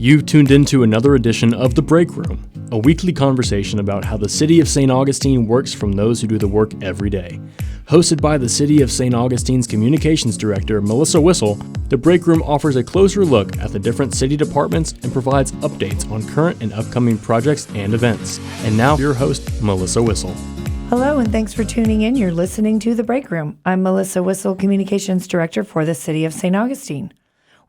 You've tuned into another edition of The Break Room, a weekly conversation about how the City of St. Augustine works from those who do the work every day. Hosted by the City of St. Augustine's Communications Director, Melissa Whistle, The Break Room offers a closer look at the different city departments and provides updates on current and upcoming projects and events. And now, your host, Melissa Whistle. Hello, and thanks for tuning in. You're listening to The Break Room. I'm Melissa Whistle, Communications Director for the City of St. Augustine.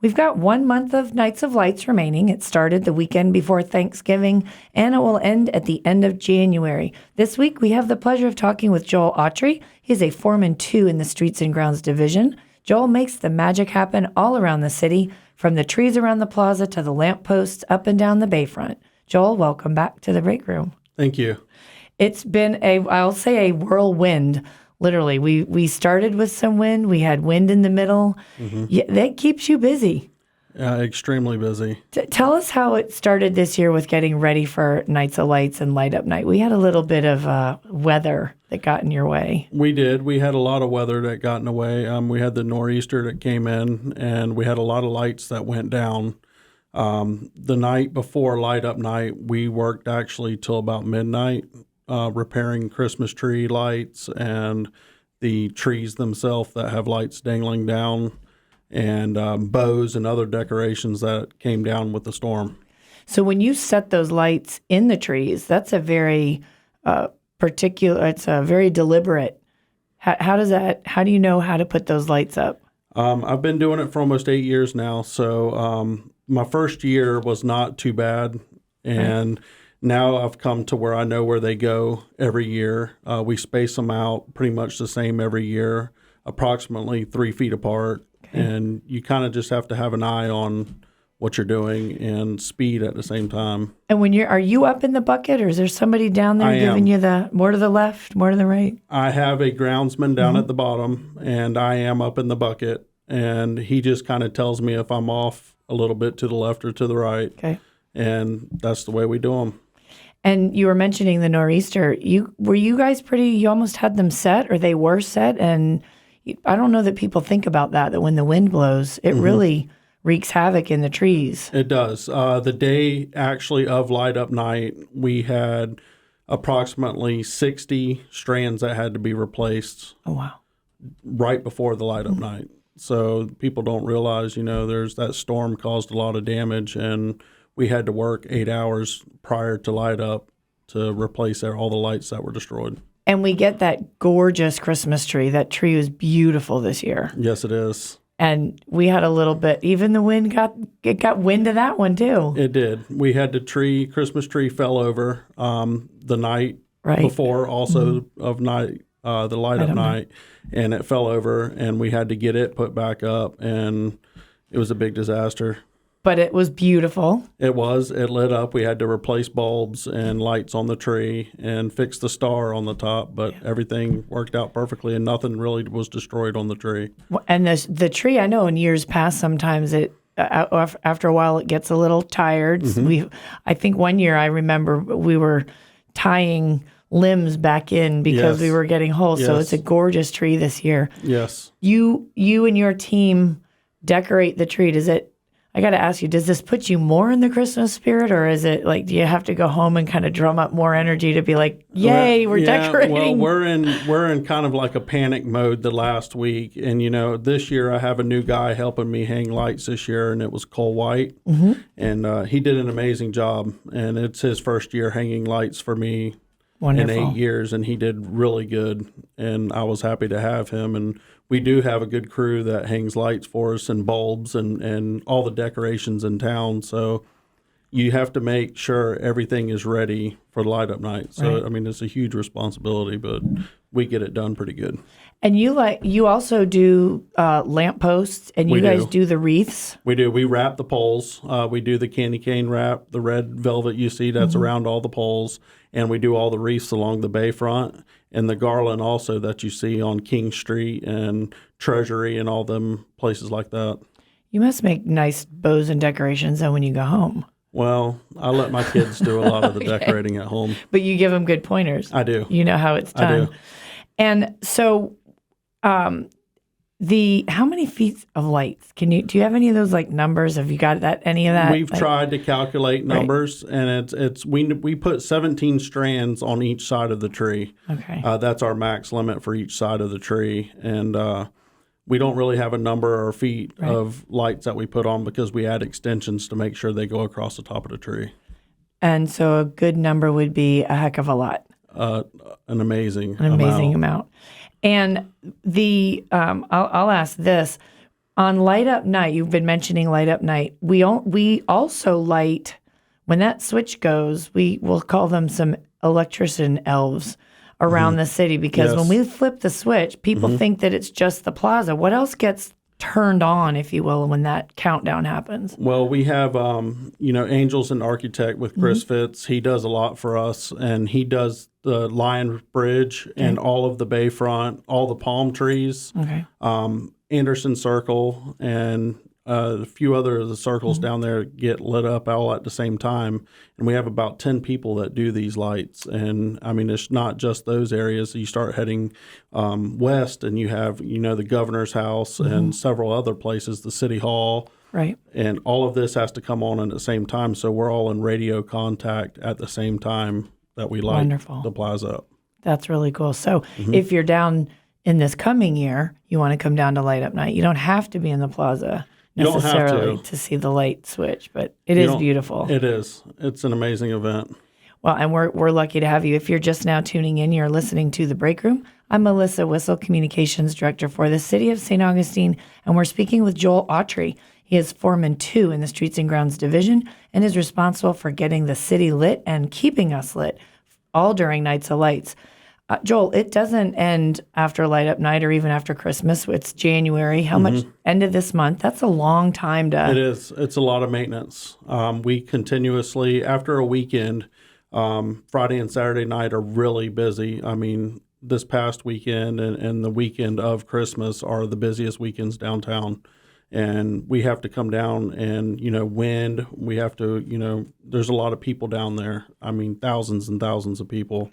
We've got 1 month of Nights of Lights remaining. It started the weekend before Thanksgiving, and it will end at the end of January. This week, we have the pleasure of talking with Joel Autry. He's a Foreman II in the Streets and Grounds Division. Joel makes the magic happen all around the city, from the trees around the plaza to the lampposts up and down the bayfront. Joel, welcome back to The Break Room. Thank you. It's been I'll say a whirlwind. Literally, we started with some wind. We had wind in the middle. Mm-hmm. Yeah, that keeps you busy. Extremely busy. Tell us how it started this year with getting ready for Nights of Lights and Light Up Night. We had a little bit of weather that got in your way. We did. We had a lot of weather that got in the way. We had the nor'easter that came in, and we had a lot of lights that went down. The night before Light Up Night, we worked actually till about midnight. Repairing Christmas tree lights and the trees themselves that have lights dangling down, and bows and other decorations that came down with the storm. So when you set those lights in the trees, that's a very it's a very deliberate. How do you know how to put those lights up? I've been doing it for almost 8 years now. So my first year was not too bad. And now I've come to where I know where they go every year. We space them out pretty much the same every year, approximately 3 feet apart. Okay. And you kind of just have to have an eye on what you're doing and speed at the same time. And are you up in the bucket, or is there somebody down there giving you the more to the left, more to the right? I have a groundsman down at the bottom, and I am up in the bucket. And he just kind of tells me if I'm off a little bit to the left or to the right. Okay. And that's the way we do them. And you were mentioning the nor'easter. Were you guys you almost had them set, or they were set? And I don't know that people think about that when the wind blows, it really wreaks havoc in the trees. It does. The day actually of Light Up Night, we had approximately 60 strands that had to be replaced. Oh, wow. Right before the Light Up Night. So people don't realize, there's that storm caused a lot of damage, and we had to work 8 hours prior to light up to replace all the lights that were destroyed. And we get that gorgeous Christmas tree. That tree was beautiful this year. Yes, it is. And we had a little bit, even the wind got wind of that one too. It did. We had Christmas tree fell over the night before, also of night, the light up night, and it fell over, and we had to get it put back up, and it was a big disaster. But it was beautiful. It was. It lit up. We had to replace bulbs and lights on the tree and fix the star on the top, but everything worked out perfectly, and nothing really was destroyed on the tree. And the tree, I know in years past, sometimes after a while it gets a little tired. Mm-hmm. I think one year I remember we were tying limbs back in because we were getting holes. Yes. So it's a gorgeous tree this year. Yes. You and your team decorate the tree. I got to ask you, does this put you more in the Christmas spirit, or is it like, do you have to go home and kind of drum up more energy to be like, yay, we're decorating? Well, we're in kind of like a panic mode the last week. And, this year I have a new guy helping me hang lights this year, and it was Cole White. Mm-hmm. And he did an amazing job. And it's his first year hanging lights for me. Wonderful. In 8 years, and he did really good. And I was happy to have him. And we do have a good crew that hangs lights for us and bulbs and all the decorations in town. So you have to make sure everything is ready for Light Up Night. So, right. It's a huge responsibility, but we get it done pretty good. And you also do lampposts, and you guys do the wreaths? We do. We wrap the poles. We do the candy cane wrap, the red velvet you see that's around all the poles, and we do all the wreaths along the bayfront, and the garland also that you see on King Street and Treasury and all them places like that. You must make nice bows and decorations then when you go home. Well, I let my kids do a lot of the decorating at home. But you give them good pointers. I do. You know how it's done. I do. And so How many feet of lights do you have any of those like numbers? Have you got any of that? We've tried to calculate numbers, and we put 17 strands on each side of the tree. Okay. That's our max limit for each side of the tree, and we don't really have a number or feet of lights that we put on because we add extensions to make sure they go across the top of the tree. And so a good number would be a heck of a lot. An amazing amount. And I'll ask this. On Light Up Night, you've been mentioning Light Up Night. We also light, when that switch goes, we will call them some electrician elves around the city, because when we flip the switch, people think that it's just the plaza. What else gets turned on, if you will, when that countdown happens? Well, we have, Angels and Architect with Chris Fitz. He does a lot for us, and he does the Lion Bridge and all of the Bayfront, all the palm trees, Anderson Circle, and a few other of the circles down there get lit up all at the same time. And we have about 10 people that do these lights. And, I mean, it's not just those areas. You start heading west, and you have, the governor's house and several other places, the city hall. Right. And all of this has to come on at the same time. So we're all in radio contact at the same time that we light the plaza up. That's really cool. So if you're down in this coming year, you want to come down to Light Up Night, you don't have to be in the plaza necessarily to see the light switch, but it is beautiful. It is. It's an amazing event. Well, and we're lucky to have you. If you're just now tuning in, you're listening to The Break Room. I'm Melissa Whistle, Communications Director for the City of St. Augustine, and we're speaking with Joel Autry. He is Foreman II in the Streets and Grounds Division and is responsible for getting the city lit and keeping us lit all during Nights of Lights. Joel, it doesn't end after Light Up Night or even after Christmas. It's January. How much? End of this month. That's a long time to... It is. It's a lot of maintenance. We continuously, after a weekend, Friday and Saturday night are really busy. I mean, this past weekend and the weekend of Christmas are the busiest weekends downtown. And we have to come down and, wind. We have to, there's a lot of people down there. I mean, thousands and thousands of people.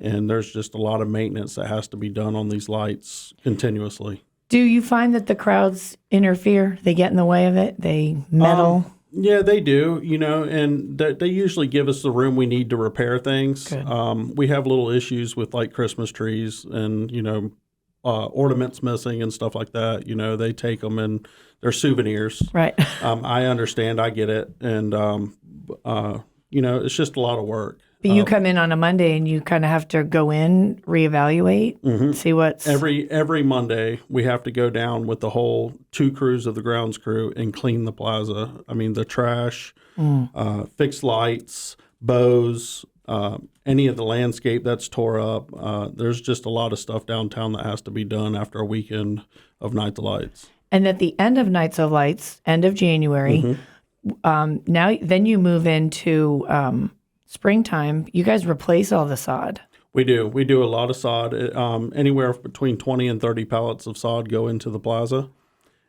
And there's just a lot of maintenance that has to be done on these lights continuously. Do you find that the crowds interfere? They get in the way of it? They meddle? Yeah, they do, and they usually give us the room we need to repair things. We have little issues with like Christmas trees and, ornaments missing and stuff like that. They take them and they're souvenirs. Right. I understand. I get it. And, it's just a lot of work. But you come in on a Monday and you kind of have to go in, reevaluate, see what's... Every Monday, we have to go down with the whole 2 crews of the grounds crew and clean the plaza. I mean, the trash, fix lights, bows, any of the landscape that's tore up. There's just a lot of stuff downtown that has to be done after a weekend of Nights of Lights. And at the end of Nights of Lights, end of January, then you move into... springtime, you guys replace all the sod. We do. We do a lot of sod. Anywhere between 20 and 30 pallets of sod go into the plaza.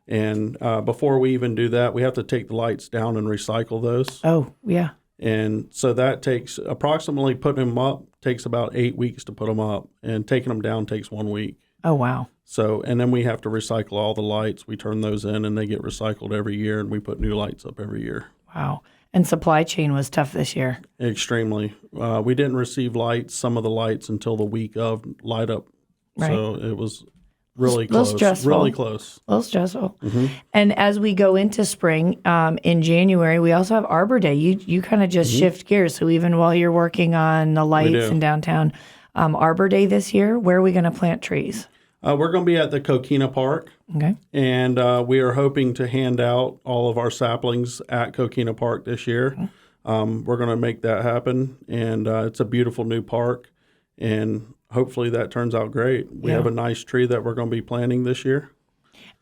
And before we even do that, we have to take the lights down and recycle those. Oh, yeah. And so that takes approximately, putting them up takes about 8 weeks to put them up. And taking them down takes 1 week. Oh, wow. So, and then we have to recycle all the lights. We turn those in and they get recycled every year. And we put new lights up every year. Wow. And supply chain was tough this year. Extremely. We didn't receive some of the lights, until the week of Light Up. Right. So it was really close. Really close. A little stressful. And as we go into spring, in January, we also have Arbor Day. You kind of just shift gears. So even while you're working on the lights in downtown, Arbor Day this year, where are we going to plant trees? We're going to be at the Coquina Park. Okay. And we are hoping to hand out all of our saplings at Coquina Park this year. We're going to make that happen. And it's a beautiful new park. And hopefully that turns out great. We have a nice tree that we're going to be planting this year.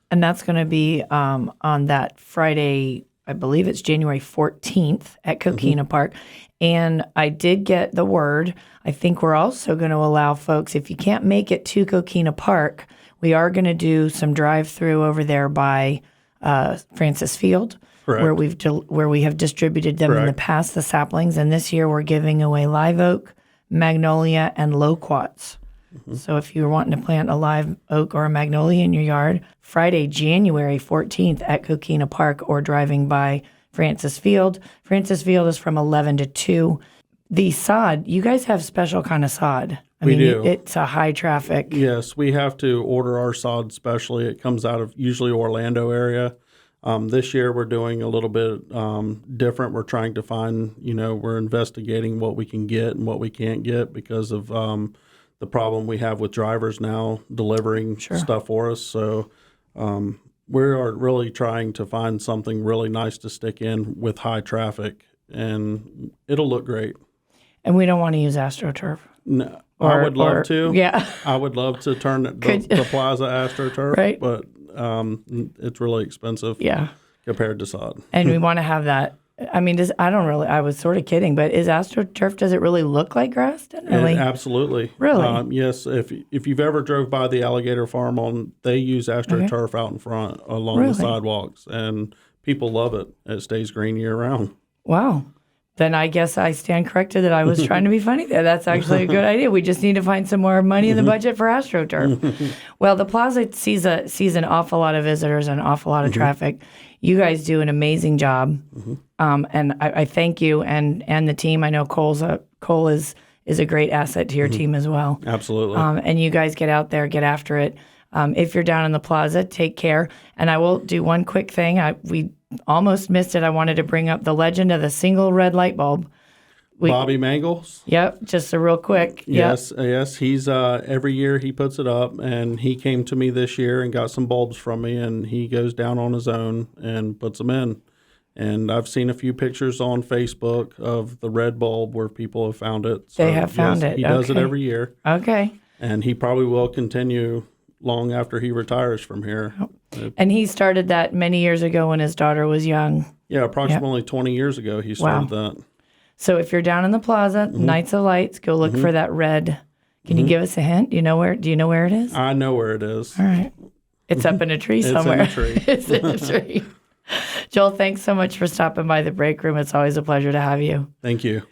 And that's going to be on that Friday, I believe it's January 14th at Coquina Park. And I did get the word. I think we're also going to allow folks, if you can't make it to Coquina Park, we are going to do some drive-through over there by Francis Field, where we have distributed them in the past, the saplings. And this year we're giving away live oak, magnolia, and loquats. So if you're wanting to plant a live oak or a magnolia in your yard, Friday, January 14th at Coquina Park or driving by Francis Field. Francis Field is from 11 to 2. The sod, you guys have special kind of sod. We do. It's a high traffic. Yes, we have to order our sod specially. It comes out of usually Orlando area. This year we're doing a little bit different. We're trying to find, we're investigating what we can get and what we can't get because of the problem we have with drivers now delivering stuff for us. So we are really trying to find something really nice to stick in with high traffic, and it'll look great. And we don't want to use AstroTurf. No, I would love to. Yeah. I would love to turn the plaza AstroTurf, right. But it's really expensive compared to sod. And we want to have that. I mean, I was sort of kidding, but is AstroTurf, does it really look like grass? Really? Absolutely. Really? Yes. If you've ever drove by the alligator farm, they use AstroTurf out in front along the sidewalks, and people love it. It stays green year round. Wow. Then I guess I stand corrected that I was trying to be funny there. That's actually a good idea. We just need to find some more money in the budget for AstroTurf. Well, the plaza sees an awful lot of visitors and an awful lot of traffic. You guys do an amazing job, and I thank you and the team. I know Cole is a great asset to your team as well. Absolutely. And you guys get out there, get after it. If you're down in the plaza, take care. And I will do one quick thing. We almost missed it. I wanted to bring up the legend of the single red light bulb. Bobby Mangles? Yep, just a real quick. Yes. He's every year he puts it up, and he came to me this year and got some bulbs from me, and he goes down on his own and puts them in. And I've seen a few pictures on Facebook of the red bulb where people have found it. So, they have found it. He does it every year. Okay. And he probably will continue long after he retires from here. And he started that many years ago when his daughter was young. Yeah, approximately 20 years ago he started that. So if you're down in the plaza, Nights of Lights, go look for that red. Can you give us a hint? Do you know where it is? I know where it is. All right. It's up in a tree somewhere. It's in a tree. It's in a tree. Joel, thanks so much for stopping by the break room. It's always a pleasure to have you. Thank you.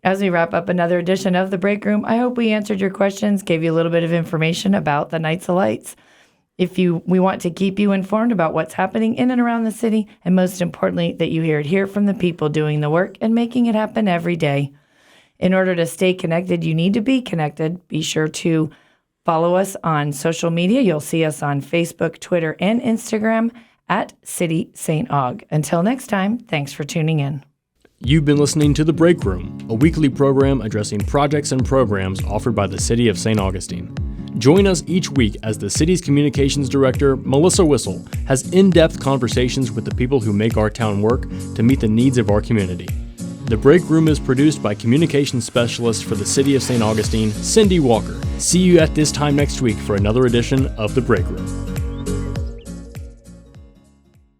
As we wrap up another edition of the break room, I hope we answered your questions, gave you a little bit of information about the Nights of Lights. We want to keep you informed about what's happening in and around the city, and most importantly, that you hear it here from the people doing the work and making it happen every day. In order to stay connected, you need to be connected. Be sure to follow us on social media. You'll see us on Facebook, Twitter, and Instagram at City St. Aug. Until next time, thanks for tuning in. You've been listening to The Break Room, a weekly program addressing projects and programs offered by the City of St. Augustine. Join us each week as the city's communications director, Melissa Wissel, has in-depth conversations with the people who make our town work to meet the needs of our community. The Break Room is produced by communications specialist for the City of St. Augustine, Cindy Walker. See you at this time next week for another edition of The Break Room.